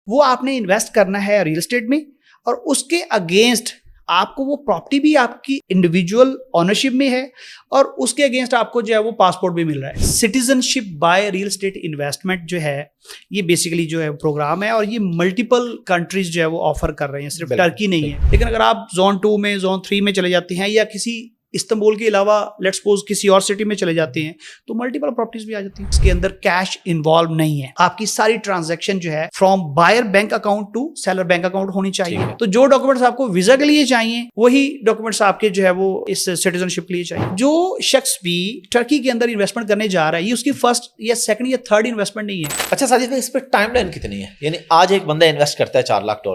وہ آپ نے انویسٹ کرنا ہے ریل اسٹیٹ میں, اور اس کے اگینسٹ آپ کو وہ پراپرٹی بھی آپ کی انڈیویجول آنرشپ میں ہے, اور اس کے اگینسٹ آپ کو جو ہے وہ پاسپورٹ بھی مل رہا ہے. Citizen ship by real estate investment جو ہے یہ بیسیکلی جو ہے پروگرام ہے, اور یہ ملٹیپل کنٹریز جو ہے وہ آفر کر رہے ہیں, صرف ٹرکی نہیں ہے. لیکن اگر آپ زون 2 میں زون 3 میں چلے جاتے ہیں, یا کسی استنبول کے علاوہ لیٹ سپوز کسی اور سٹی میں چلے جاتے ہیں, تو ملٹیپل پراپرٹیز بھی آ جاتی ہیں. اس کے اندر کیش انوالو نہیں ہے, آپ کی ساری ٹرانزیکشن جو ہے from buyer bank account to seller bank account ہونی چاہیے. تو جو ڈاکومنٹس آپ کو ویزا کے لیے چاہیے وہی ڈاکومنٹس آپ کے جو ہے وہ اس سٹیزن شپ کے لیے چاہیے. جو شخص بھی ٹرکی کے اندر انویسٹمنٹ کرنے جا رہا ہے, یہ اس کی فرسٹ یا سیکنڈ یا تھرڈ انویسٹمنٹ نہیں ہے. اچھا ساجد بھائی, اس پہ ٹائم لائن کتنی ہے؟ یعنی آج ایک بندہ انویسٹ کرتا ہے $4 لاکھ,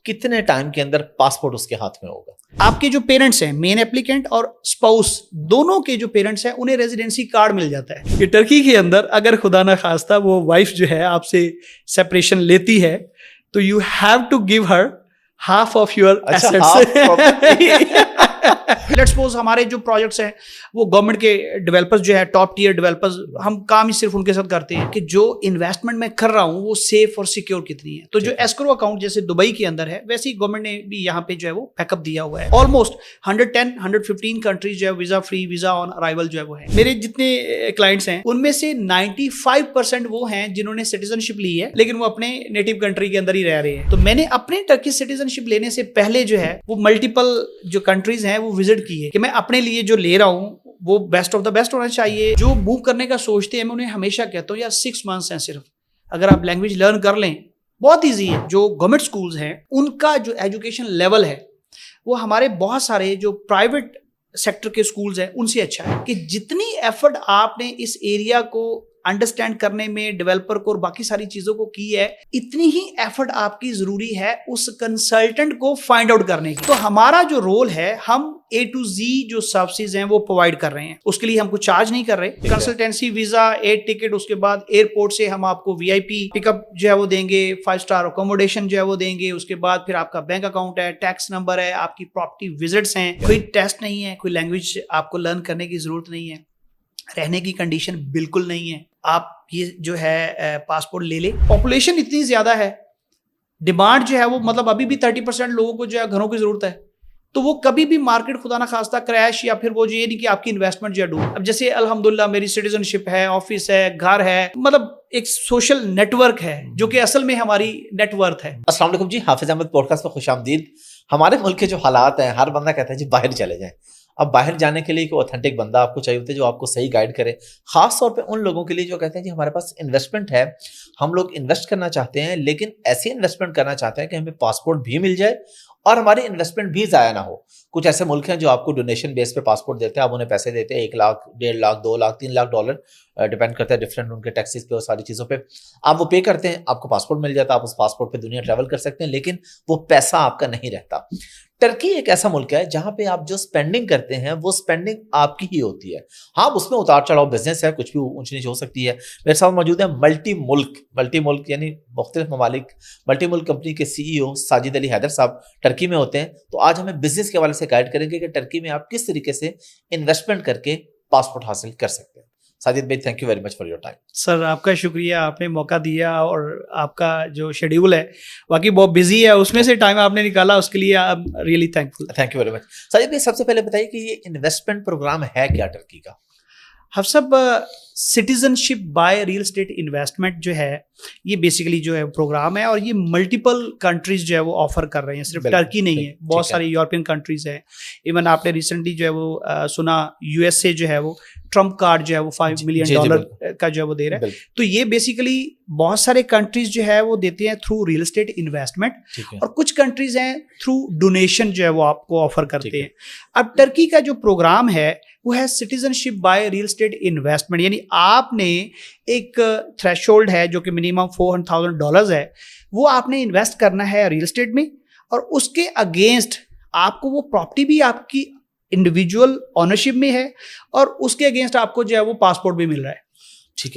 کتنے ٹائم کے اندر پاسپورٹ اس کے ہاتھ میں ہوگا؟ آپ کے جو پیرنٹس ہیں, مین اپلیکینٹ اور اسپاؤس دونوں کے جو پیرنٹس ہیں, انہیں ریزیڈنسی کارڈ مل جاتا ہے. کہ ٹرکی کے اندر اگر خدا نہ خواستہ وہ وائف جو ہے آپ سے سیپریشن لیتی ہے, تو you have to give her half of your assets. Let suppose ہمارے جو پروجیکٹس ہیں وہ گورنمنٹ کے ڈیولپرز جو ہے, ٹاپ ٹیئر ڈیولپرز, ہم کام ہی صرف ان کے ساتھ کرتے ہیں کہ جو انویسٹمنٹ میں کر رہا ہوں وہ سیف اور سیکیور کتنی ہے. تو جو ایسکرو اکاؤنٹ جیسے دبئی کے اندر ہے, ویسے ہی گورنمنٹ نے بھی یہاں پہ جو ہے وہ بیک اپ دیا ہوا ہے. آلموسٹ 110-115 کنٹریز جو ہے ویزا فری, ویزا آن ارائیول جو ہے وہ ہے. میرے جتنے کلائنٹس ہیں ان میں سے 95% وہ ہیں جنہوں نے سٹیزن شپ لی ہے, لیکن وہ اپنے نیٹو کنٹری کے اندر ہی رہ رہے ہیں. تو میں نے اپنے ٹرکی سٹیزن شپ لینے سے پہلے جو ہے وہ ملٹیپل جو کنٹریز ہیں وہ وزٹ کی ہے, کہ میں اپنے لیے جو لے رہا ہوں وہ بیسٹ آف دا بیسٹ ہونا چاہیے. جو موو کرنے کا سوچتے ہیں میں انہیں ہمیشہ کہتا ہوں یار 6 months ہیں صرف, اگر آپ لینگویج لرن کر لیں بہت ایزی ہے. جو گورنمنٹ سکولز ہیں ان کا جو ایجوکیشن لیول ہے وہ ہمارے بہت سارے جو پرائیویٹ سیکٹر کے سکولز ہیں ان سے اچھا ہے. کہ جتنی ایفرٹ آپ نے اس ایریا کو انڈرسٹینڈ کرنے میں, ڈیولپر کو اور باقی ساری چیزوں کو کی ہے, اتنی ہی ایفرٹ آپ کی ضروری ہے اس کنسلٹنٹ کو فائنڈ آؤٹ کرنے کی. تو ہمارا جو رول ہے, ہم A to Z جو سروسز ہیں وہ پرووائڈ کر رہے ہیں, اس کے لیے ہم کچھ چارج نہیں کر رہے. کنسلٹینسی, ویزا, ایئر ٹکٹ, اس کے بعد ایئرپورٹ سے ہم آپ کو VIP پک اپ جو ہے وہ دیں گے, 5 star اکوموڈیشن جو ہے وہ دیں گے, اس کے بعد پھر آپ کا بینک اکاؤنٹ ہے, ٹیکس نمبر ہے, آپ کی پراپرٹی وزٹس ہیں, کوئی ٹیسٹ نہیں ہے, کوئی لینگویج آپ کو لرن کرنے کی ضرورت نہیں ہے, رہنے کی کنڈیشن بالکل نہیں ہے. آپ یہ جو ہے پاسپورٹ لے لیں. پاپولیشن اتنی زیادہ ہے, ڈیمانڈ جو ہے وہ مطلب ابھی بھی 30% لوگوں کو جو ہے گھروں کی ضرورت ہے, تو وہ کبھی بھی مارکیٹ خدا نہ خواستہ کریش یا پھر وہ جو یہ نہیں کہ آپ کی انویسٹمنٹ جو ہے ڈوب. اب جیسے الحمدللہ میری سٹیزن شپ ہے, آفس ہے, گھر ہے, مطلب ایک سوشل نیٹ ورک ہے جو کہ اصل میں ہماری نیٹ ورتھ ہے. السلام علیکم جی, حافظ احمد پوڈ کاسٹ میں خوش آمدید. ہمارے ملک کے جو حالات ہیں, ہر بندہ کہتا ہے جی باہر چلے جائیں. اب باہر جانے کے لیے کوئی اوتھینٹک بندہ آپ کو چاہیے ہوتا ہے جو آپ کو صحیح گائیڈ کرے, خاص طور پہ ان لوگوں کے لیے جو کہتے ہیں جی ہمارے پاس انویسٹمنٹ ہے, ہم لوگ انویسٹ کرنا چاہتے ہیں, لیکن ایسی انویسٹمنٹ کرنا چاہتے ہیں کہ ہمیں پاسپورٹ بھی مل جائے اور ہماری انویسٹمنٹ بھی ضائع نہ ہو. کچھ ایسے ملک ہیں جو آپ کو ڈونیشن بیس پہ پاسپورٹ دیتے ہیں, آپ انہیں پیسے دیتے ہیں, $1 لاکھ, $1.5 لاکھ, $2 لاکھ, $3 لاکھ, ڈیپینڈ کرتا ہے ڈفرینٹ ان کے ٹیکسز پہ اور ساری چیزوں پہ. آپ وہ پے کرتے ہیں, آپ کو پاسپورٹ مل جاتا ہے, آپ اس پاسپورٹ پہ دنیا ٹریول کر سکتے ہیں, لیکن وہ پیسہ آپ کا نہیں رہتا. ٹرکی ایک ایسا ملک ہے جہاں پہ آپ جو اسپینڈنگ کرتے ہیں وہ اسپینڈنگ آپ کی ہی ہوتی ہے. ہاں اس میں اتار چڑھاؤ بزنس ہے, کچھ بھی اونچ نیچ ہو سکتی ہے. میرے ساتھ موجود ہے ملٹی ملک یعنی مختلف ممالک ملٹی ملک کمپنی کے CEO ساجد علی حیدر صاحب ٹرکی میں ہوتے ہیں. تو آج ہمیں بزنس کے حوالے سے گائیڈ کریں گے کہ ٹرکی میں آپ کس طریقے سے انویسٹمنٹ کر کے پاسپورٹ حاصل کر سکتے ہیں. ساجد بھائی, thank you very much for your time. Sir آپ کا شکریہ, آپ نے موقع دیا, اور آپ کا جو شیڈیول ہے واقعی بہت بزی ہے, اس میں سے ٹائم آپ نے نکالا, اس کے لیے I am really thankful. Thank you very مچ. ساجد بھائی, سب سے پہلے بتائیے کہ یہ انویسٹمنٹ پروگرام ہے کیا ٹرکی کا؟ حفظ صاحب, citizen ship by real estate investment جو ہے یہ بیسیکلی جو ہے پروگرام ہے, اور یہ ملٹیپل کنٹریز جو ہے وہ آفر کر رہے ہیں, صرف ٹرکی نہیں ہے, بہت ساری یورپین کنٹریز ہیں. ایون آپ نے ریسنٹلی جو ہے وہ سنا USA جو ہے وہ ٹرمپ کارڈ جو ہے وہ $5 ملین کا جو ہے وہ دے رہا ہے. تو یہ بیسیکلی بہت سارے کنٹریز جو ہے وہ دیتے ہیں تھرو ریل اسٹیٹ انویسٹمنٹ, اور کچھ کنٹریز ہیں تھرو ڈونیشن جو ہے وہ آپ کو آفر کرتے ہیں. اب ٹرکی کا جو پروگرام ہے وہ ہے citizen ship by real estate investment, یعنی آپ نے ایک تھریش ہولڈ ہے جو کہ منیمم $400,000 ہے, وہ آپ نے انویسٹ کرنا ہے ریل اسٹیٹ میں, اور اس کے اگینسٹ آپ کو وہ پراپرٹی بھی آپ کی انڈیویجول آنرشپ میں ہے, اور اس کے اگینسٹ آپ کو جو ہے وہ پاسپورٹ بھی مل رہا ہے.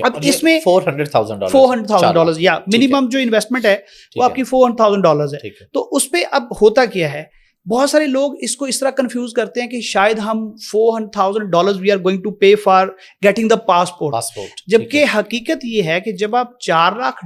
اب اس میں $400,000 یا منیمم جو انویسٹمنٹ ہے وہ آپ کی $400,000 ہے. تو اس پہ اب ہوتا کیا ہے, بہت سارے لوگ اس کو اس طرح کنفیوز کرتے ہیں کہ شاید ہم $400,000 we are going to pay for getting the passport, جبکہ حقیقت یہ ہے کہ جب آپ $4 لاکھ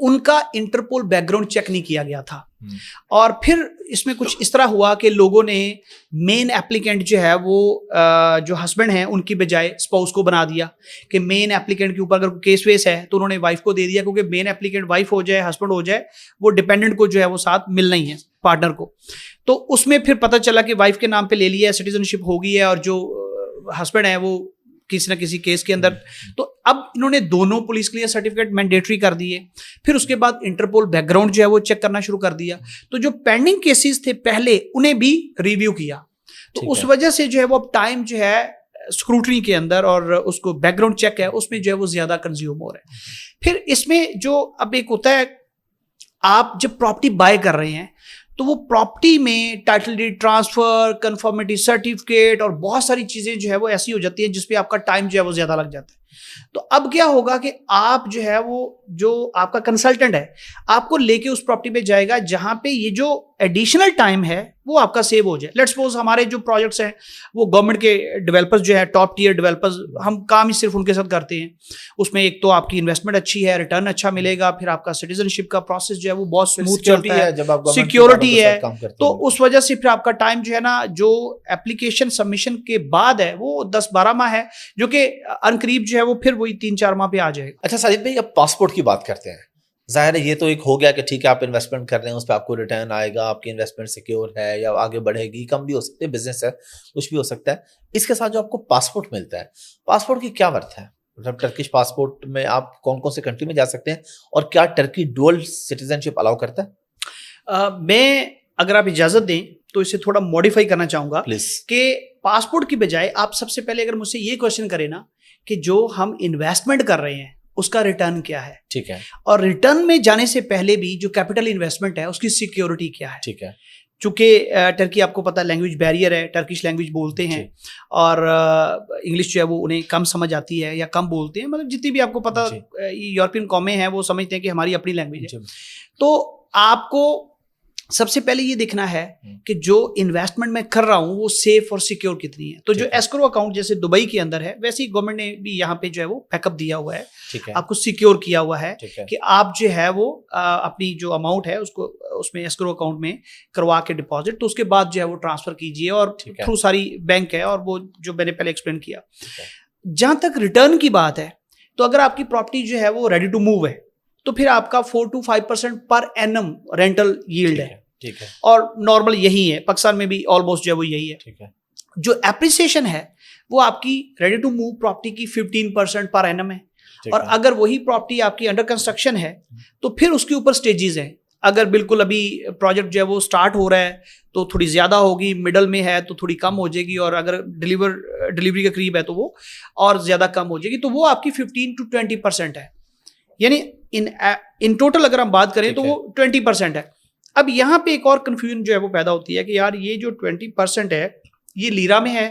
ان کا انٹرپول بیک گراؤنڈ چیک نہیں کیا گیا تھا. اور پھر اس میں کچھ اس طرح ہوا کہ لوگوں نے مین ایپلیکینٹ جو ہے وہ جو ہسبینڈ ہیں ان کی بجائے اسپاؤس کو بنا دیا کہ مین ایپلیکینٹ کے اوپر اگر کیس ویس ہے تو انہوں نے وائف کو دے دیا, کیونکہ مین ایپلیکینٹ وائف ہو جائے ہسبینڈ ہو جائے وہ ڈپینڈنٹ کو جو ہے وہ ساتھ ملنا ہی ہے, پارٹنر کو. تو اس میں پھر پتہ چلا کہ وائف کے نام پہ لے لیا ہے, سٹیزن شپ ہو گئی ہے, اور جو ہسبینڈ ہے وہ کسی نہ کسی کیس کے اندر. تو اب انہوں نے دونوں پولیس کلیئر سرٹیفکیٹ مینڈیٹری کر دیے. پھر اس کے بعد انٹرپول بیک گراؤنڈ جو ہے وہ چیک کرنا شروع کر دیا. تو جو پینڈنگ کیسز تھے پہلے انہیں بھی ریویو کیا. تو اس وجہ سے جو ہے وہ اب ٹائم جو ہے اسکروٹنی کے اندر اور اس کو بیک گراؤنڈ چیک ہے اس میں جو ہے وہ زیادہ کنزیوم ہو رہا ہے. پھر اس میں جو اب ایک ہوتا ہے, آپ جب پراپرٹی بائی کر رہے ہیں تو وہ پراپرٹی میں title deed transfer, conformity certificate اور بہت ساری چیزیں جو ہے وہ ایسی ہو جاتی ہیں جس پہ آپ کا ٹائم جو ہے وہ زیادہ لگ جاتا ہے. تو اب کیا ہوگا کہ آپ جو ہے وہ جو آپ کا کنسلٹنٹ ہے آپ کو لے کے اس پراپرٹی پہ جائے گا جہاں پہ یہ جو ایڈیشنل ٹائم ہے وہ آپ کا سیو ہو جائے. لیٹس سپوز ہمارے جو پروجیکٹس ہیں وہ گورنمنٹ کے ڈیولپرز جو ہے ٹاپ ٹیئر ڈیولپرز, ہم کام ہی صرف ان کے ساتھ کرتے ہیں. اس میں ایک تو آپ کی انویسٹمنٹ اچھی ہے, ریٹرن اچھا ملے گا, پھر آپ کا سٹیزن شپ کا پروسیس جو ہے وہ بہت اسموتھ چلتا ہے, سیکیورٹی ہے. تو اس وجہ سے پھر آپ کا ٹائم جو ہے نا جو اپلیکیشن سبمیشن کے بعد ہے وہ 10-12 ماہ ہے, جو کہ ان قریب جو ہے وہ پھر وہی 3-4 ماہ پہ آ جائے گا. اچھا ساجد بھائی, اب پاسپورٹ کی بات کرتے ہیں. ظاہر ہے یہ تو ایک ہو گیا کہ ٹھیک ہے آپ انویسٹمنٹ کر رہے ہیں, اس پہ آپ کو ریٹرن آئے گا, آپ کی انویسٹمنٹ سیکیور ہے یا آگے بڑھے گی, کم بھی ہو سکتے ہے, بزنس ہے, کچھ بھی ہو سکتا ہے. اس کے ساتھ جو آپ کو پاسپورٹ ملتا ہے, پاسپورٹ کی کیا ورتھ ہے؟ مطلب ٹرکش پاسپورٹ میں آپ کون کون سے کنٹری میں جا سکتے ہیں, اور کیا ٹرکی ڈوئل سٹیزن شپ الاؤ کرتا ہے؟ میں اگر آپ اجازت دیں تو اسے تھوڑا موڈیفائی کرنا چاہوں گا پلیز. کہ پاسپورٹ کی بجائے آپ سب سے پہلے اگر مجھ سے یہ کوشچن کریں نا کہ جو ہم انویسٹمنٹ کر رہے ہیں اس کا ریٹرن کیا ہے, ٹھیک ہے, اور ریٹرن میں جانے سے پہلے بھی جو کیپٹل انویسٹمنٹ ہے اس کی سیکیورٹی کیا ہے. ٹھیک ہے, چونکہ ٹرکی آپ کو پتا لینگویج بیریئر ہے, ٹرکش لینگویج بولتے ہیں اور انگلش جو ہے وہ انہیں کم سمجھ آتی ہے یا کم بولتے ہیں, مطلب جتنی بھی آپ کو پتا یورپین قومیں ہیں وہ سمجھتے ہیں کہ ہماری اپنی لینگویج ہے. تو آپ کو سب سے پہلے یہ دیکھنا ہے کہ جو انویسٹمنٹ میں کر رہا ہوں وہ سیف اور سیکیور کتنی ہے. تو جو ایسکرو اکاؤنٹ جیسے دبئی کے اندر ہے ویسے ہی گورنمنٹ نے بھی یہاں پہ جو ہے وہ بیک اپ دیا ہوا ہے, آپ کو سیکیور کیا ہوا ہے کہ آپ جو ہے وہ اپنی جو اماؤنٹ ہے اس کو اس میں ایسکرو اکاؤنٹ میں کروا کے ڈپازٹ, تو اس کے بعد جو ہے وہ ٹرانسفر کیجیے اور تھرو ساری بینک ہے, اور وہ جو میں نے پہلے ایکسپلین کیا. جہاں تک ریٹرن کی بات ہے تو اگر آپ کی پراپرٹی جو ہے وہ ریڈی ٹو موو ہے تو پھر آپ کا 4-5% پر اینم رینٹل ییلڈ ہے, ٹھیک ہے, اور نارمل یہی ہے, پاکستان میں بھی آلموسٹ جو ہے وہ یہی ہے. ٹھیک ہے, جو اپریسیشن ہے وہ آپ کی ریڈی ٹو موو پراپرٹی کی 15% پر اینم ہے, اور اگر وہی پراپرٹی آپ کی انڈر کنسٹرکشن ہے تو پھر اس کے اوپر سٹیجز ہیں. اگر بالکل ابھی پروجیکٹ جو ہے وہ سٹارٹ ہو رہا ہے تو تھوڑی زیادہ ہوگی, مڈل میں ہے تو تھوڑی کم ہو جائے گی, اور اگر ڈلیوری کے قریب ہے تو وہ اور زیادہ کم ہو جائے گی. تو وہ آپ کی 15-20% ہے, یعنی ان ٹوٹل اگر ہم بات کریں تو وہ 20% ہے. اب یہاں پہ ایک اور کنفیوژن جو ہے وہ پیدا ہوتی ہے کہ یار یہ جو 20% ہے یہ لیرا میں ہے,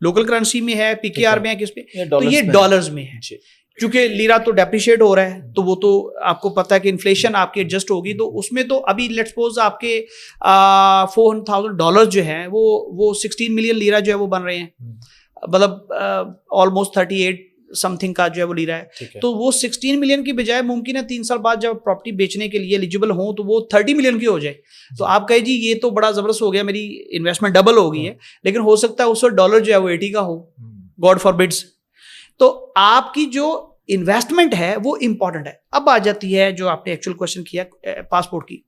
لوکل کرنسی میں ہے, پی کے آر میں ہے, کس پہ؟ تو یہ ڈالرز میں ہے. چونکہ لیرا تو ڈیپریشیٹ ہو رہا ہے تو وہ تو آپ کو پتا ہے کہ انفلیشن آپ کی ایڈجسٹ ہوگی, تو اس میں تو ابھی لیٹس سپوز آپ کے $400,000 جو ہیں وہ 16 ملین لیرا جو ہے وہ بن رہے ہیں, مطلب آلموسٹ 38 سم تھنگ کا جو ہے وہ لیرا ہے. تو وہ 16 ملین کی بجائے ممکن ہے 3 سال بعد جب پراپرٹی بیچنے کے لیے ایلیجیبل ہوں تو وہ 30 ملین کی ہو جائے. تو آپ کہے جی یہ تو بڑا زبردست ہو گیا, میری انویسٹمنٹ ڈبل ہو گئی ہے, لیکن ہو سکتا ہے اس وقت ڈالر جو ہے وہ 80 کا ہو, گاڈ فار بڈس. تو آپ کی جو انویسٹمنٹ ہے وہ امپورٹنٹ ہے. اب آ جاتی ہے جو آپ نے ایکچوئل کوشچن کیا پاسپورٹ کی,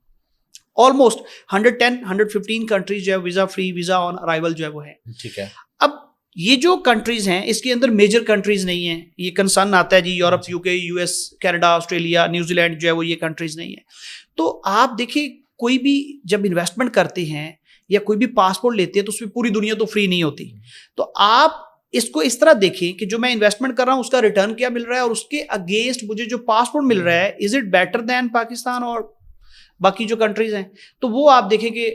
آلموسٹ 110-115 کنٹریز جو ہے ویزا فری, ویزا آن ارائیول جو ہے وہ ہے. ٹھیک ہے, اب یہ جو کنٹریز ہیں اس کے اندر میجر کنٹریز نہیں ہیں. یہ کنسرن آتا ہے جی یورپ, یو کے, U S, Canada, Australia, New Zealand جو ہے وہ یہ کنٹریز نہیں ہیں. تو آپ دیکھیں کوئی بھی جب انویسٹمنٹ کرتے ہیں یا کوئی بھی پاسپورٹ لیتے ہیں تو اس میں پوری دنیا تو فری نہیں ہوتی. تو آپ اس کو اس طرح دیکھیں کہ جو میں انویسٹمنٹ کر رہا ہوں اس کا ریٹرن کیا مل رہا ہے, اور اس کے اگینسٹ مجھے جو پاسپورٹ مل رہا ہے is it better than Pakistan اور باقی جو کنٹریز ہیں. تو وہ آپ دیکھیں کہ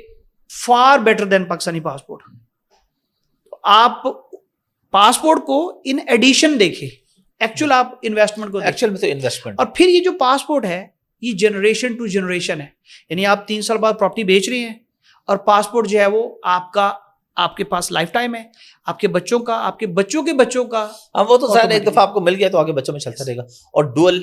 for better than Pakistani passport. آپ پاسپورٹ کو ان ایڈیشن دیکھیں, ایکچوئل آپ انویسٹمنٹ کو ایکچوئل میں تو انویسٹمنٹ. اور پھر یہ جو پاسپورٹ ہے یہ جنریشن ٹو جنریشن ہے, یعنی آپ 3 سال بعد پراپرٹی بیچ رہے ہیں اور پاسپورٹ جو ہے وہ آپ کے پاس لائف ٹائم ہے, آپ کے بچوں کا, آپ کے بچوں کے بچوں کا. وہ تو ظاہر ایک دفعہ آپ کو مل گیا تو آگے بچوں میں چلتا رہے گا. اور ڈوئل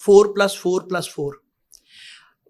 4+4+4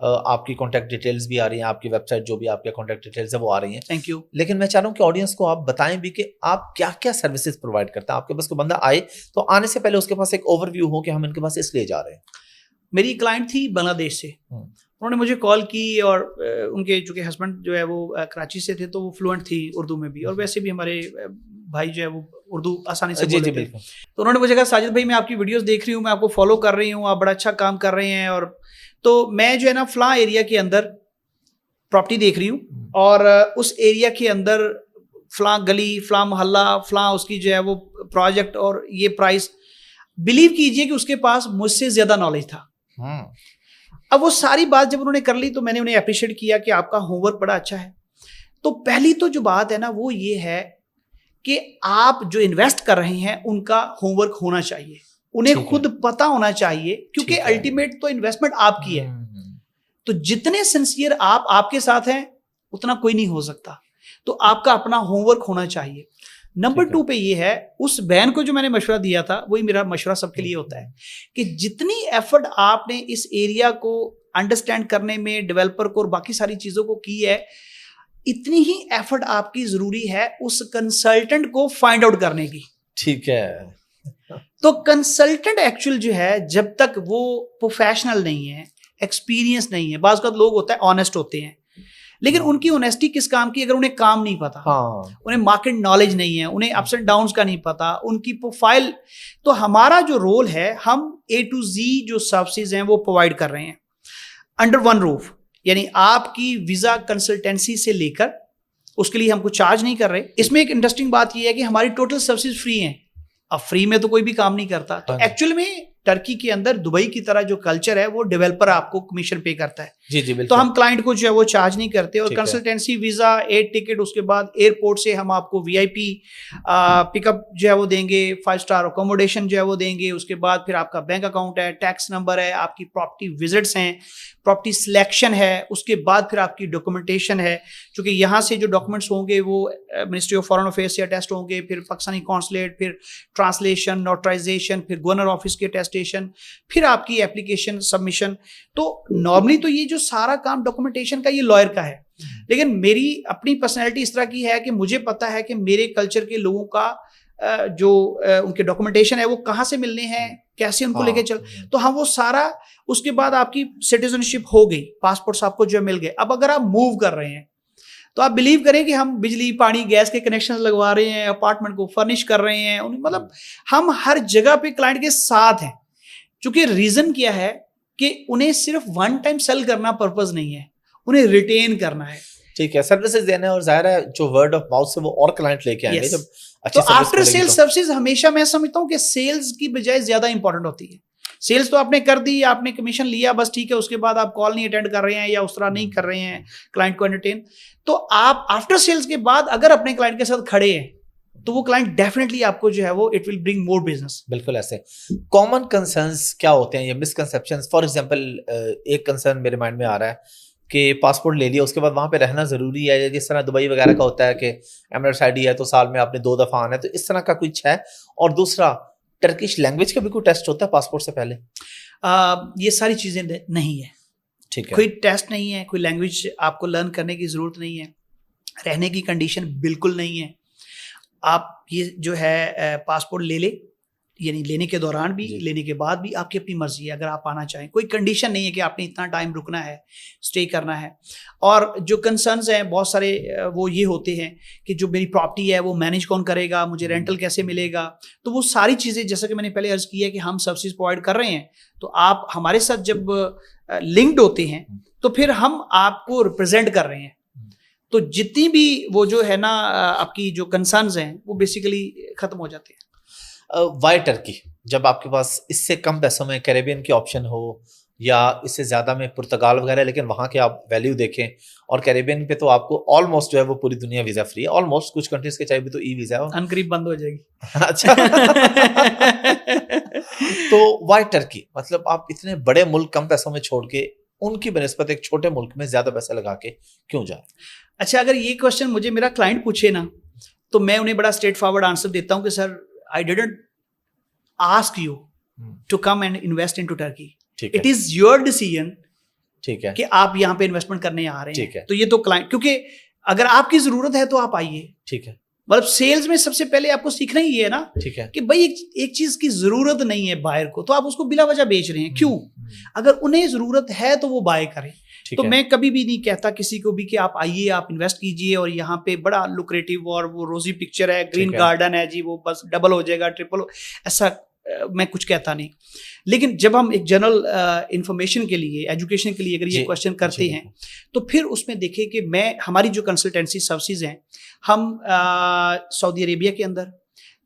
آپ کی کانٹیکٹ ڈیٹیلز بھی آ رہی ہیں, آپ کی ویب سائٹ جو بھی آپ کے کانٹیکٹ ڈیٹیلز ہے وہ آ رہی ہیں. Thank you. لیکن میں چاہ رہا ہوں کہ آڈینس کو آپ بتائیں بھی کہ آپ کیا کیا سروسز پرووائڈ کرتے ہیں. آپ کے پاس کوئی بندہ آئے تو آنے سے پہلے اس کے پاس ایک اوور ویو ہو کہ ہم ان کے پاس اس لیے جا رہے ہیں. میری کلائنٹ تھی بنگلہ دیش سے, انہوں نے مجھے کال کی, اور ان کے چونکہ ہسبینڈ جو ہے وہ کراچی سے تھے تو وہ فلوئنٹ تھی اردو میں بھی, اور ویسے بھی ہمارے بھائی جو ہے وہ اردو آسانی سے بولتے تھے. تو انہوں نے مجھے کہا ساجد بھائی میں آپ کی ویڈیوز دیکھ رہی ہوں, میں آپ کو فالو کر رہی ہوں, آپ بڑا اچھا کام کر رہے ہیں, اور تو میں جو ہے نا فلاں ایریا کے اندر پراپرٹی دیکھ رہی ہوں, اور اس ایریا کے اندر فلاں گلی, فلاں محلہ, فلاں اس کی جو ہے وہ پروجیکٹ, اور یہ پرائس. بلیو کیجئے کہ اس کے پاس مجھ سے زیادہ نالج تھا. اب وہ ساری بات جب انہوں نے کر لی تو میں نے انہیں اپریشیٹ کیا کہ آپ کا ہوم ورک بڑا اچھا ہے. تو پہلی تو جو بات ہے نا وہ یہ ہے کہ آپ جو انویسٹ کر رہے ہیں ان کا ہوم ورک ہونا چاہیے, انہیں خود پتا ہونا چاہیے, کیونکہ الٹیمیٹ تو انویسٹمنٹ آپ کی ہے. تو جتنے سنسیئر آپ کے ساتھ ہیں اتنا کوئی نہیں ہو سکتا. تو آپ کا اپنا ہوم ورک ہونا چاہیے. نمبر 2 پہ یہ ہے, اس بہن کو جو میں نے مشورہ دیا تھا وہی میرا مشورہ سب کے لیے ہوتا ہے کہ جتنی ایفرٹ آپ نے اس ایریا کو انڈرسٹینڈ کرنے میں, ڈیولپر کو اور باقی ساری چیزوں کو کی ہے, اتنی ہی ایفرٹ آپ کی ضروری ہے اس کنسلٹنٹ کو فائنڈ آؤٹ کرنے کی. ٹھیک ہے. تو کنسلٹنٹ ایکچوئل جو ہے جب تک وہ پروفیشنل نہیں ہے, ایکسپیرینس نہیں ہے, بعض اوقات لوگ ہوتا ہے آنےسٹ ہوتے ہیں, لیکن ان کی آنےسٹی کس کام کی, اگر انہیں کام نہیں پتا, انہیں مارکیٹ نالج نہیں ہے, انہیں اپس اینڈ ڈاؤنس کا نہیں پتا, ان کی پروفائل. تو ہمارا جو رول ہے, ہم A to Z جو سروسز ہیں وہ پرووائڈ کر رہے ہیں انڈر ون روف. یعنی آپ کی ویزا کنسلٹینسی سے لے کر اس کے لیے ہم کو چارج نہیں کر رہے. اس میں ایک انٹرسٹنگ بات یہ ہے کہ ہماری ٹوٹل سروسز فری ہیں. اب فری میں تو کوئی بھی کام نہیں کرتا. تو ایکچوئل میں ٹرکی کے اندر دبئی کی طرح جو کلچر ہے وہ ڈیولپر آپ کو کمیشن پے کرتا ہے. جی جی بالکل. تو ہم کلائنٹ کو جو ہے وہ چارج نہیں کرتے, اور کنسلٹینسی, ویزا, ایئر ٹکٹ, اس کے بعد ایئرپورٹ سے ہم آپ کو VIP پک اپ جو ہے وہ دیں گے, 5 اسٹار اکوموڈیشن جو ہے وہ دیں گے. اس کے بعد پھر آپ کا بینک اکاؤنٹ ہے, ٹیکس نمبر ہے, آپ کی پراپرٹی وزٹس ہیں, پراپرٹی سلیکشن ہے, اس کے بعد پھر آپ کی ڈاکومنٹیشن ہے. چونکہ یہاں سے جو ڈاکومنٹس ہوں گے وہ منسٹری آف فارن افیئر سے اٹیسٹ ہوں گے, پھر پاکستانی کونسلیٹ, پھر ٹرانسلیشن, نوٹرائزیشن, پھر گورنر آفس کی اٹیسٹیشن, پھر آپ کی اپلیکیشن سبمیشن. تو نارملی تو یہ جو سارا کام ڈاکومنٹیشن کا یہ لائر کا ہے, لیکن میری اپنی پرسنالٹی اس طرح کی ہے کہ مجھے پتا ہے کہ میرے کلچر کے لوگوں کا جو ان کے ڈاکومنٹیشن ہے وہ کہاں سے ملنے ہیں, کیسے ان کو لے کے چل. تو ہم وہ سارا, اس کے بعد آپ کی سٹیزن شپ ہو گئی, پاسپورٹس آپ کو جو مل گئے. اب اگر آپ موو کر رہے ہیں تو آپ بلیو کریں کہ ہم بجلی, پانی, گیس کے کنیکشن لگوا رہے ہیں, اپارٹمنٹ کو فرنش کر رہے ہیں, مطلب ہم ہر جگہ پہ کلائنٹ کے ساتھ ہیں. چونکہ ریزن کیا ہے کہ انہیں صرف ون ٹائم سیل کرنا پرپز نہیں ہے, انہیں ریٹین کرنا ہے. ٹھیک ہے, سروسز دینا ہے, اور ظاہر ہے جو ورڈ آف ماؤتھ سے وہ اور کلائنٹ لے کے آئیں گے جب اچھی تو آفٹر سیل سروسز ہمیشہ میں سمجھتا ہوں کہ سیلز کی بجائے زیادہ امپورٹنٹ ہوتی ہے. سیلز تو آپ نے کر دی, آپ نے کمیشن لیا, بس ٹھیک ہے, اس کے بعد آپ کال نہیں اٹینڈ کر رہے ہیں یا اس طرح نہیں کر رہے ہیں کلائنٹ کو انٹرٹین. تو آپ آفٹر سیلز کے بعد اگر اپنے کلائنٹ کے ساتھ کھڑے ہیں تو وہ کلائنٹ ڈیفینیٹلی آپ کو جو ہے وہ it will bring more business. بالکل ایسے کامن کنسرنس کیا ہوتے ہیں, یہ مسکنسیپشنز. فار ایگزامپل ایک کنسرن میرے مائنڈ میں آ رہا ہے کہ پاسپورٹ لے لیا, اس کے بعد وہاں پہ رہنا ضروری ہے, جس طرح دبئی وغیرہ کا ہوتا ہے کہ ایمریٹس ID ہے تو سال میں آپ نے 2 دفعہ آنا ہے, تو اس طرح کا کچھ ہے. اور دوسرا ٹرکش لینگویج کا بھی کوئی ٹیسٹ ہوتا ہے پاسپورٹ سے پہلے؟ یہ ساری چیزیں نہیں ہے. ٹھیک ہے, کوئی ٹیسٹ نہیں ہے, کوئی لینگویج آپ کو لرن کرنے کی ضرورت نہیں ہے, رہنے کی کنڈیشن بالکل نہیں ہے. آپ یہ جو ہے پاسپورٹ لے لیں, یعنی لینے کے دوران بھی, لینے کے بعد بھی آپ کی اپنی مرضی ہے. اگر آپ آنا چاہیں کوئی کنڈیشن نہیں ہے کہ آپ نے اتنا ٹائم رکنا ہے, اسٹے کرنا ہے. اور جو کنسرنز ہیں بہت سارے وہ یہ ہوتے ہیں کہ جو میری پراپرٹی ہے وہ مینیج کون کرے گا, مجھے رینٹل کیسے ملے گا. تو وہ ساری چیزیں جیسا کہ میں نے پہلے عرض کیا ہے کہ ہم سروسز پرووائڈ کر رہے ہیں, تو آپ ہمارے ساتھ جب لنکڈ ہوتے ہیں تو پھر ہم آپ کو ریپرزینٹ کر رہے ہیں. تو جتنی بھی وہ جو ہے نا آپ کی جو کنسرنز ہیں وہ بیسیکلی ختم ہو جاتے ہیں. Why Turkey? جب آپ کے پاس اس سے کم پیسوں میں کیریبین کی آپشن ہو, یا اس سے زیادہ میں پرتگال وغیرہ, لیکن وہاں کے آپ ویلیو دیکھیں, اور کیریبین پہ تو آپ کو آلموسٹ جو ہے وہ پوری دنیا ویزا فری ہے, آلموسٹ. کچھ کنٹریز کے چاہے بھی تو ای ویزا ہے, قریب بند ہو جائے گی. اچھا. تو وائی ٹرکی مطلب آپ اتنے بڑے ملک کم پیسوں میں چھوڑ کے ان کی بنسبت ایک چھوٹے ملک میں زیادہ پیسہ لگا کے کیوں جائیں؟ اچھا, اگر یہ کوشچن مجھے میرا کلائنٹ پوچھے نا تو میں انہیں بڑا اسٹریٹ فارورڈ آنسر دیتا ہوں کہ sir I didn't ask you to come and invest into Turkey. It is your decision ٹھیک ہے کہ آپ یہاں پہ انویسٹمنٹ کرنے آ رہے ٹھیک ہے ہیں. تو یہ تو کلائنٹ, کیونکہ اگر آپ کی ضرورت ہے تو آپ آئیے. ٹھیک ہے مطلب سیلز میں سب سے پہلے آپ کو سیکھنا ہی ہے نا ٹھیک ہے کہ بھائی ایک چیز کی ضرورت نہیں ہے بائر کو, تو آپ اس کو بلا وجہ بیچ رہے ہیں کیوں؟ اگر انہیں ضرورت ہے تو وہ بائی کریں. تو میں کبھی بھی نہیں کہتا کسی کو بھی کہ آپ آئیے, آپ انویسٹ کیجئے, اور یہاں پہ بڑا لوکریٹو اور وہ روزی پکچر ہے, گرین گارڈن ہے جی, وہ بس ڈبل ہو جائے گا, ٹرپل, ایسا میں کچھ کہتا نہیں. لیکن جب ہم ایک جنرل انفارمیشن کے لیے, ایجوکیشن کے لیے اگر یہ کوشچن کرتے ہیں تو پھر اس میں دیکھیں کہ ہماری جو کنسلٹنسی سروسز ہیں, ہم سعودی عربیہ کے اندر,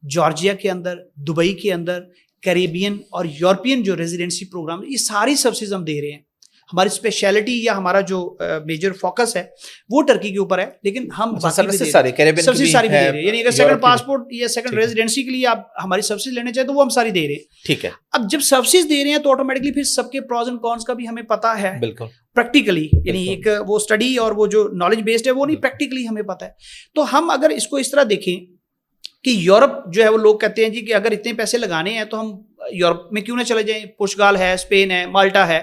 جارجیا کے اندر, دبئی کے اندر, کیریبین اور یورپین جو ریزیڈنسی پروگرام, یہ ساری سروسز ہم دے رہے ہیں. ہماری اسپیشلٹی یا ہمارا جو میجر فوکس ہے وہ ٹرکی کے اوپر ہے, لیکن ہم سروسز ساری بھی دے رہے ہیں. یعنی اگر سیکنڈ پاسپورٹ یا سیکنڈ ریزیڈنسی کے لیے آپ ہماری سروسز لینا چاہیں تو وہ ہم ساری دے رہے ہیں. ٹھیک ہے. اب جب سروسز دے رہے ہیں تو آٹومیٹکلی پھر سب کے پروز اینڈ کونس کا بھی ہمیں پتا ہے بالکل پریکٹیکلی, یعنی ایک وہ اسٹڈی اور وہ جو نالج بیسڈ ہے وہ نہیں, پریکٹیکلی ہمیں پتا ہے. تو ہم اگر اس کو اس طرح دیکھیں کہ یورپ جو ہے وہ لوگ کہتے ہیں جی کہ اگر اتنے پیسے لگانے ہیں تو ہم یورپ میں کیوں نہ چلے جائیں, پرتگال ہے, اسپین ہے, مالٹا ہے.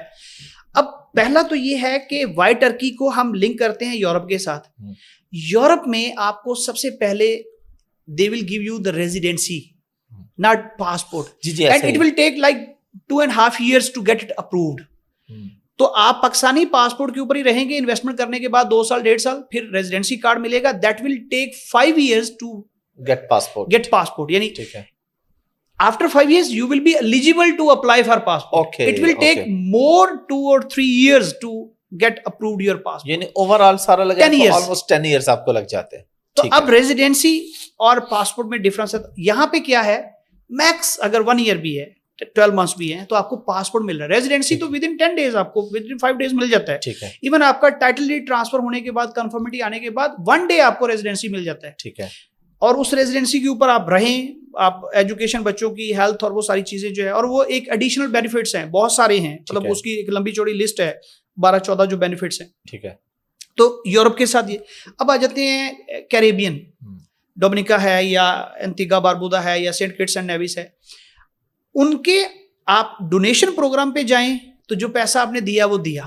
اب پہلا تو یہ ہے کہ وائی ٹرکی کو ہم لنک کرتے ہیں یورپ کے ساتھ. یورپ میں آپ کو سب سے پہلے they will give you the residency not passport, and it will take like 2.5 years to get it approved. تو آپ پاکستانی پاسپورٹ کے اوپر ہی رہیں گے انویسٹمنٹ کرنے کے بعد 2 سال 1.5 سال, پھر ریزیڈینسی کارڈ ملے گا, that will take 5 years to get passport. یعنی after 5 years you will be eligible to apply for passport. It will take more 2 or 3 years to get approved your passport. یعنی overall سارا لگا تو almost 10 years آپ کو لگ جاتے ہیں. تو اب ریزیڈینسی اور پاسپورٹ میں ڈفرنس ہے. یہاں پہ کیا ہے, میکس اگر 1 year بھی ہے, 12 months بھی ہیں, تو آپ کو پاسپورٹ مل رہا ہے. ریزیڈینسی تو ود ان 10 days آپ کو, ود ان 5 days مل جاتا ہے. ایون آپ کا ٹائٹل ڈیڈ ٹرانسفر ہونے کے بعد, کنفرمیٹی آنے کے بعد 1 day آپ کو ریزیڈینسی مل جاتا ہے. ٹھیک ہے. اور اس ریزیڈنسی کے اوپر آپ رہیں, آپ ایجوکیشن, بچوں کی ہیلتھ اور وہ ساری چیزیں جو ہے, اور وہ ایک ایڈیشنل بینیفٹس ہیں, بہت سارے ہیں, مطلب اس کی ایک لمبی چوڑی لسٹ ہے, 12-14 جو بینیفٹس ہیں. ٹھیک ہے. تو یورپ کے ساتھ یہ. اب آ جاتے ہیں کیریبین, ڈومنیکا ہے یا انتیگا باربودا ہے یا سینٹ کٹس اینڈ نیویس ہے, ان کے آپ ڈونیشن پروگرام پہ جائیں تو جو پیسہ آپ نے دیا وہ دیا,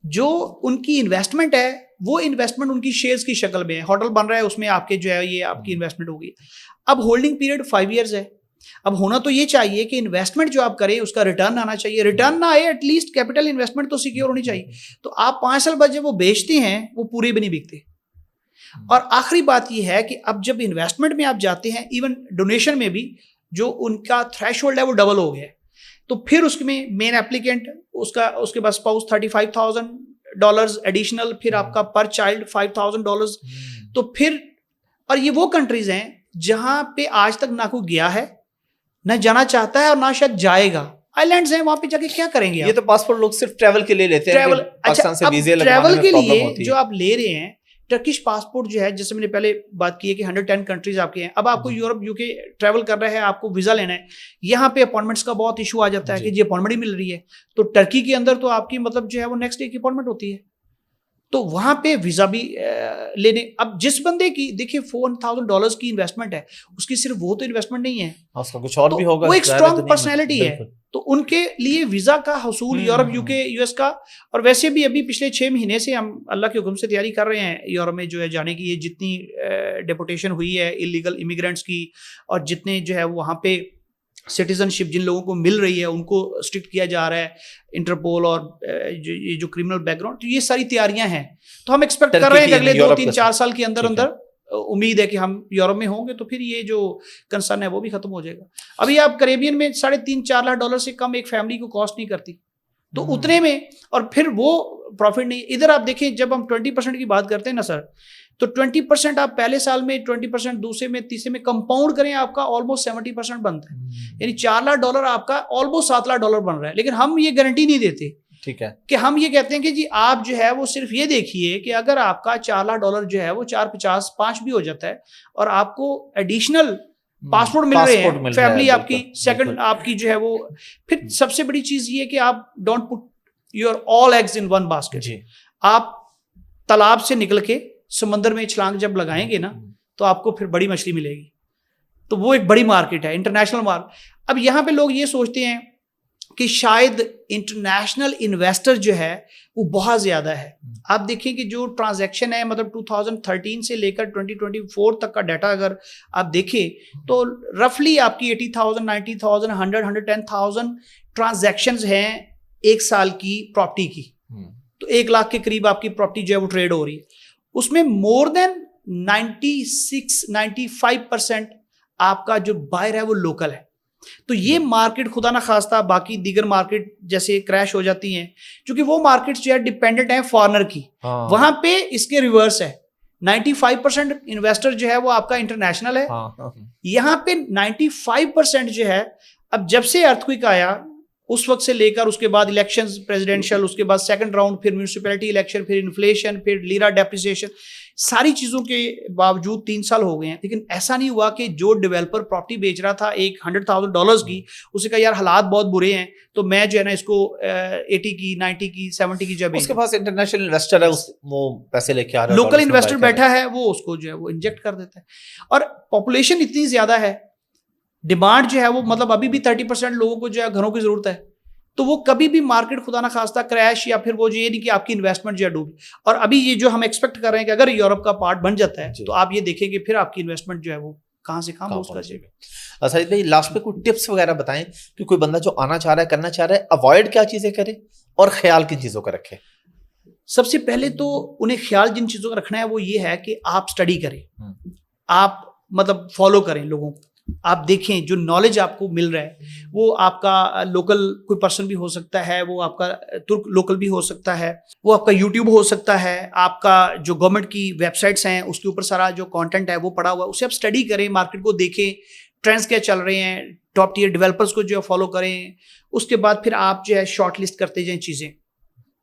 جو ان کی انویسٹمنٹ ہے وہ انویسٹمنٹ ان کی شیئرز کی شکل میں ہے. ہوٹل بن رہا ہے, اس میں آپ کے جو ہے یہ آپ کی انویسٹمنٹ ہوگی. اب ہولڈنگ پیریڈ 5 years ہے. اب ہونا تو یہ چاہیے کہ انویسٹمنٹ جو آپ کریں اس کا ریٹرن آنا چاہیے. ریٹرن نہ آئے, ایٹ لیسٹ کیپٹل انویسٹمنٹ تو سیکیور ہونی چاہیے. تو آپ 5 سال بعد جب وہ بیچتے ہیں وہ پورے بھی نہیں بکتے. اور آخری بات یہ ہے کہ اب جب انویسٹمنٹ میں آپ جاتے ہیں, ایون ڈونیشن میں بھی جو ان کا تھریش ہولڈ ہے وہ ڈبل ہو گیا ہے. تو پھر اس میں مین اپلیکینٹ اس کے پاس اسپاؤس $35,000 ایڈیشنل, پھر آپ کا پر چائلڈ $5,000. تو پھر, اور یہ وہ کنٹریز ہیں جہاں پہ آج تک نہ کوئی گیا ہے, نہ جانا چاہتا ہے, اور نہ شاید جائے گا. آئی لینڈز ہیں, وہاں پہ جا کے کیا کریں گے. یہ تو پاسپورٹ لوگ صرف ٹریول کے لیے لیتے ہیں. اچھا, ٹریول کے لیے جو آپ لے رہے ہیں, ٹرکش پاسپورٹ جو ہے, جیسے میں نے پہلے بات کی ہے کہ 110 کنٹریز آپ کے ہیں. اب آپ کو یورپ UK ٹریول کر رہے ہیں, آپ کو ویزا لینا ہے, یہاں پہ اپوائنٹمنٹس کا بہت ایشو آ جاتا ہے کہ جی اپوائنٹمنٹ ہی مل رہی ہے. تو ٹرکی کے اندر تو آپ کی مطلب جو ہے وہ نیکسٹ ڈے کی اپوائنٹمنٹ ہوتی ہے, تو وہاں پہ ویزا بھی لینے. اب جس بندے کی دیکھیے $4,000 کی انویسٹمنٹ ہے, اس کی صرف وہ تو انویسٹمنٹ نہیں ہے, اس کا کچھ اور بھی ہوگا, وہ ایک اسٹرانگ پرسنالٹی ہے. تو ان کے لیے ویزا کا حصول یورپ UK US کا, اور ویسے بھی ابھی پچھلے 6 مہینے سے ہم اللہ کے حکم سے تیاری کر رہے ہیں یورپ میں جو ہے جانے کی. یہ جتنی ڈیپوٹیشن ہوئی ہے انلیگل امیگرینٹس کی, اور جتنے جو ہے وہاں پہ سٹیزن شپ جن لوگوں کو مل رہی ہے ان کو اسٹرکٹ کیا جا رہا ہے, انٹرپول اور یہ جو کرمنل بیک گراؤنڈ, تو یہ ساری تیاریاں ہیں. تو ہم ایکسپیکٹ کر رہے ہیں کہ اگلے 2-3-4 سال کے اندر امید ہے کہ ہم یورپ میں ہوں گے, تو پھر یہ جو کنسرن ہے وہ بھی ختم ہو جائے گا. ابھی آپ کریبین میں $3.5-4 لاکھ سے کم ایک فیملی کو کاسٹ نہیں کرتی, تو اتنے میں, اور پھر وہ پروفٹ نہیں. ادھر آپ دیکھیں جب ہم 20% کی بات کرتے ہیں نا سر, تو 20% آپ پہلے سال میں, 20% دوسرے میں, تیسرے میں کمپاؤنڈ کریں, آپ کا آلموسٹ 70% بنتا ہے. یعنی $4 لاکھ آپ کا آلموسٹ $7 لاکھ بن رہا ہے. لیکن ہم یہ گارنٹی نہیں دیتے, ٹھیک ہے, کہ ہم یہ کہتے ہیں کہ جی آپ جو ہے وہ صرف یہ دیکھیے کہ اگر آپ کا $4 لاکھ جو ہے وہ 4.50-5 بھی ہو جاتا ہے, اور آپ کو ایڈیشنل پاسپورٹ مل رہے ہیں, فیملی آپ کی سیکنڈ آپ کی جو ہے وہ, پھر سب سے بڑی چیز یہ کہ آپ don't put your all eggs in one basket. آپ تالاب سے نکل کے سمندر میں چھلانگ جب لگائیں گے نا, تو آپ کو پھر بڑی مچھلی ملے گی. تو وہ ایک بڑی مارکیٹ ہے, انٹرنیشنل مارکیٹ. اب یہاں پہ لوگ یہ سوچتے ہیں کہ شاید انٹرنیشنل انویسٹر جو ہے وہ بہت زیادہ ہے. آپ دیکھیں کہ جو ٹرانزیکشن ہے مطلب 2013 سے لے کر 2024 تک کا ڈیٹا اگر آپ دیکھیں تو رفلی آپ کی 80,000 90,000 100 110,000 ٹرانزیکشنز ہیں ایک سال کی پراپرٹی کی. تو 1 لاکھ کے قریب آپ کی پراپرٹی جو ہے وہ ٹریڈ ہو رہی ہے. اس میں مور دین 96-95% آپ کا جو بائر ہے وہ لوکل ہے. تو یہ مارکیٹ خدا نہ خواستہ باقی دیگر مارکیٹ جیسے کریش ہو جاتی ہیں کیونکہ وہ مارکیٹ جو ہے ڈیپینڈنٹ ہیں فارنر کی. وہاں پہ اس کے ریورس ہے, 95% انویسٹر جو ہے وہ آپ کا انٹرنیشنل ہے. یہاں پہ 95% جو ہے اب جب سے ارتھکویک آیا اس وقت سے لے کر اس کے بعد الیکشنز پریزیڈنشل, اس کے بعد سیکنڈ راؤنڈ, پھر میونسپلٹی الیکشن, پھر انفلیشن, پھر لیرا ڈیپریسیشن, ساری چیزوں کے باوجود 3 سال ہو گئے ہیں. لیکن ایسا نہیں ہوا کہ جو ڈیولپر پراپرٹی بیچ رہا تھا ایک $100,000 کی, اسے کہا یار حالات بہت برے ہیں تو میں جو ہے نا اس کو 80 کی 90 کی 70 کی جب اس کے پاس انٹرنیشنل انویسٹر ہے وہ پیسے لے کے آ رہا ہے, لوکل انویسٹر بیٹھا ہے وہ اس کو جو ہے وہ انجیکٹ کر دیتا ہے. اور پاپولیشن اتنی زیادہ ہے, ڈیمانڈ جو ہے وہ مطلب ابھی بھی 30% لوگوں کو جو ہے گھروں کی ضرورت ہے. تو وہ کبھی بھی مارکیٹ خدا نہ خواستہ کریش یا پھر وہ جو یہ نہیں کہ آپ کی انویسٹمنٹ جو ہے ڈوبی. اور ابھی یہ جو ہم ایکسپیکٹ کر رہے ہیں کہ اگر یورپ کا پارٹ بن جاتا ہے تو آپ یہ دیکھیں کہ پھر آپ کی انویسٹمنٹ جو ہے وہ کہاں سے کہاں پہنچ جائے گا. ساجد بھائی لاسٹ پہ کوئی ٹپس وغیرہ بتائیں کہ کوئی بندہ جو آنا چاہ رہا ہے کرنا چاہ رہا ہے اوائڈ کیا چیزیں کرے اور خیال کن چیزوں کا رکھے. سب سے پہلے تو انہیں خیال جن چیزوں کا رکھنا ہے وہ یہ ہے کہ آپ اسٹڈی کریں, آپ مطلب فالو کریں لوگوں کو, آپ دیکھیں جو نالج آپ کو مل رہا ہے وہ آپ کا لوکل کوئی پرسن بھی ہو سکتا ہے, وہ آپ کا ترک لوکل بھی ہو سکتا ہے, وہ آپ کا یوٹیوب ہو سکتا ہے, آپ کا جو گورنمنٹ کی ویب سائٹس ہیں اس کے اوپر سارا جو کانٹینٹ ہے وہ پڑا ہوا ہے, اسے آپ اسٹڈی کریں, مارکیٹ کو دیکھیں, ٹرینڈس کیا چل رہے ہیں, ٹاپ ٹیئر ڈیولپرس کو جو ہے فالو کریں. اس کے بعد پھر آپ جو ہے شارٹ لسٹ کرتے جائیں چیزیں,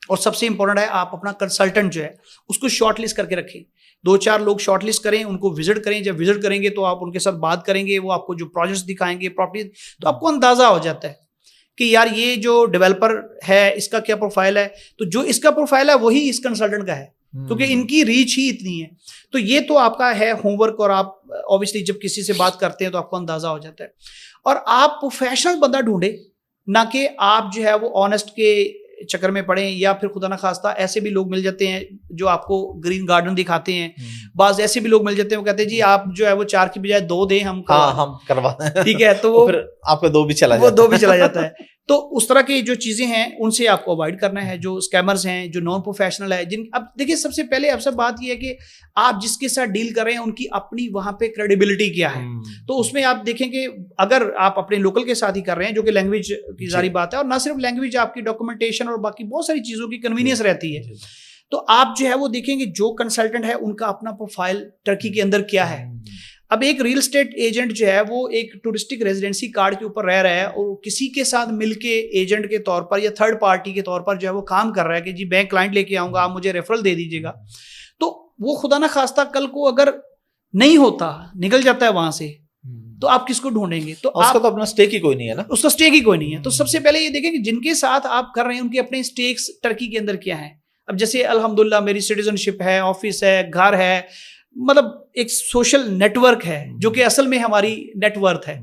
اور سب سے امپورٹنٹ ہے آپ اپنا کنسلٹنٹ جو ہے اس کو شارٹ لسٹ کر کے رکھیں. 2-4 لوگ شارٹ لسٹ کریں, ان کو وزٹ کریں, جب وزٹ کریں گے تو آپ ان کے ساتھ بات کریں گے, وہ آپ کو جو پروجیکٹس دکھائیں گے پراپرٹی, تو آپ کو اندازہ ہو جاتا ہے کہ یار یہ جو ڈیولپر ہے اس کا کیا پروفائل ہے, تو جو اس کا پروفائل ہے وہی اس کنسلٹنٹ کا ہے کیونکہ ان کی ریچ ہی اتنی ہے. تو یہ تو آپ کا ہے ہوم ورک, اور آپ اوبیسلی جب کسی سے بات کرتے ہیں تو آپ کو اندازہ ہو جاتا ہے. اور آپ پروفیشنل بندہ ڈھونڈیں, نہ کہ آپ جو ہے وہ آنےسٹ کے چکر میں پڑیں, یا پھر خدا نہ خواستہ ایسے بھی لوگ مل جاتے ہیں جو آپ کو گرین گارڈن دکھاتے ہیں. بعض ایسے بھی لوگ مل جاتے ہیں وہ کہتے ہیں جی آپ جو ہے وہ 4 کی بجائے 2 دیں, ہم کروا دیں, ٹھیک ہے, تو وہ پھر آپ کا 2 بھی چلا جاتا ہے. تو اس طرح کی جو چیزیں ہیں ان سے آپ کو اوائڈ کرنا ہے. جو اسکیمرز ہیں, جو نان پروفیشنل ہے, اب دیکھیے سب سے پہلے اب سب بات یہ ہے کہ آپ جس کے ساتھ ڈیل کر رہے ہیں ان کی اپنی وہاں پہ کریڈیبلٹی کیا ہے. تو اس میں آپ دیکھیں کہ اگر آپ اپنے لوکل کے ساتھ ہی کر رہے ہیں جو کہ لینگویج کی ظاہری بات ہے, اور نہ صرف لینگویج, آپ کی ڈاکومنٹیشن اور باقی بہت ساری چیزوں کی کنوینئنس رہتی ہے, تو آپ جو ہے وہ دیکھیں کہ جو کنسلٹنٹ ہے ان کا اپنا پروفائل ٹرکی کے اندر کیا ہے. اب ایک ریل اسٹیٹ ایجنٹ جو ہے وہ ایک ٹورسٹک ریزیڈنسی کارڈ کے اوپر رہ رہا ہے اور کسی کے ساتھ مل کے ایجنٹ کے طور پر یا تھرڈ پارٹی کے طور پر جو ہے وہ کام کر رہا ہے کہ جی میں کلائنٹ لے کے آؤں گا, آپ مجھے ریفرل دے دیجیے گا. تو وہ خدا نہ خواستہ کل کو اگر نہیں ہوتا, نکل جاتا ہے وہاں سے, تو آپ کس کو ڈھونڈیں گے؟ تو اس کا تو اپنا سٹیک ہی کوئی نہیں ہے نا, اس کا سٹیک ہی کوئی نہیں ہے. تو سب سے پہلے یہ دیکھیں کہ جن کے ساتھ آپ کر رہے ہیں ان کے اپنے سٹیکس ٹرکی کے اندر کیا ہیں. اب جیسے الحمدللہ میری سٹیزن شپ ہے, آفس ہے, گھر ہے, مطلب ایک سوشل نیٹ ورک ہے جو کہ اصل میں ہماری نیٹ ورتھ ہے,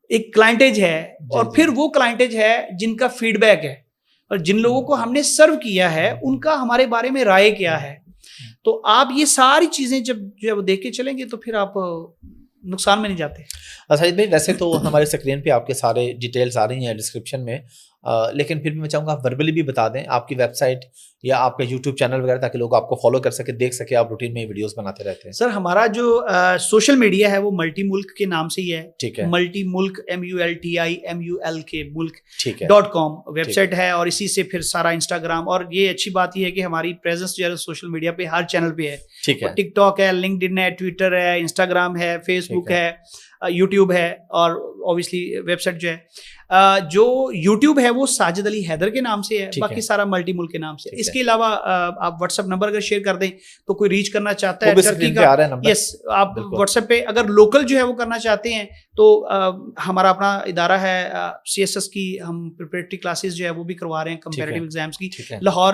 ایک کلائنٹیج ہے, اور پھر وہ کلائنٹیج ہے جن کا فیڈ بیک ہے, اور جن لوگوں کو ہم نے سرو کیا ہے ان کا ہمارے بارے میں رائے کیا ہے. تو آپ یہ ساری چیزیں جب جو ہے وہ دیکھ کے چلیں گے تو پھر آپ نقصان میں نہیں جاتے. ساجد بھائی ویسے تو ہمارے اسکرین پہ آپ کے سارے ڈیٹیلز آ رہی ہیں ڈسکرپشن میں, لیکن پھر بھی میں چاہوں گا آپ وربلی بھی بتا دیں آپ کی ویب سائٹ یا آپ کا یوٹیوب چینل وغیرہ, تاکہ لوگ آپ کو فالو کر سکے, دیکھ سکے, آپ روٹین میں ویڈیوز بناتے رہتے ہیں. سر ہمارا جو سوشل میڈیا ہے وہ ملٹی ملک کے نام سے ہی ہے. ٹھیک ہے, ملٹی ملک MULTI MULK ٹھیک ہے .com ویب سائٹ ہے, اور اسی سے پھر سارا انسٹاگرام, اور یہ اچھی بات یہ ہے کہ ہماری پریزنس جو ہے سوشل میڈیا پہ ہر چینل پہ ہے. ٹھیک ہے, ٹک ٹاک ہے, لنکڈ ان ہے, ٹویٹر ہے, انسٹاگرام ہے, فیس بک ہے, یوٹیوب ہے, اور اوبیسلی ویب سائٹ جو ہے جو یوٹیوب ہے وہ ساجد علی حیدر کے نام سے ہے, باقی سارا ملٹی ملک کے نام سے. اس کے علاوہ آپ واٹس ایپ نمبر اگر شیئر کر دیں تو کوئی ریچ کرنا چاہتا ہے ٹرکی کا, یس آپ واٹس ایپ پہ اگر لوکل جو ہے وہ کرنا چاہتے ہیں تو ہمارا اپنا ادارہ ہے CSS کی، ہم پریپریٹری کلاسز جو ہے وہ بھی کروا رہے ہیں کمپیریٹیو ایگزامس کی، لاہور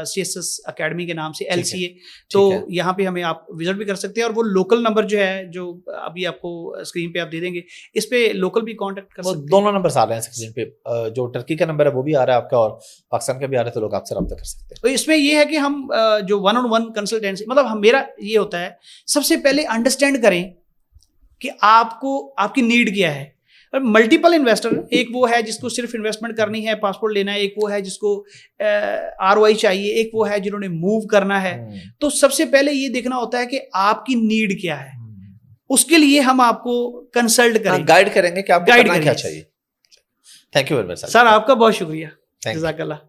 CSS اکیڈمی کے نام سے LCA. تو یہاں پہ ہمیں آپ وزٹ بھی کر سکتے ہیں، اور وہ لوکل نمبر جو ہے جو ابھی آپ کو اسکرین پہ آپ دے دیں گے، اس پہ لوکل بھی کانٹیکٹ کر سکتے ہیں. دونوں نمبر آ رہے ہیں اسکرین پہ، جو ٹرکی کا نمبر ہے وہ بھی آ رہا ہے آپ کا، اور پاکستان کا بھی آ رہا ہے، تو لوگ آپ سے رابطہ کر سکتے ہیں. تو اس میں یہ ہے کہ ہم جو 1-on-1 کنسلٹینسی، مطلب میرا یہ ہوتا ہے سب سے پہلے انڈرسٹینڈ کریں کہ آپ کو آپ کی نیڈ کیا ہے. ملٹیپل انویسٹر، ایک وہ ہے جس کو صرف انویسٹمنٹ کرنی ہے، پاسپورٹ لینا ہے، ایک وہ ہے جس کو ROI چاہیے، ایک وہ ہے جنہوں نے موو کرنا ہے. تو سب سے پہلے یہ دیکھنا ہوتا ہے کہ آپ کی نیڈ کیا ہے، اس کے لیے ہم آپ کو کنسلٹ کریں گے، گائیڈ کریں گے کہ آپ کو کرنا کیا چاہیے. تھینک یو ویری مچ سر. آپ کا بہت شکریہ، جزاک اللہ.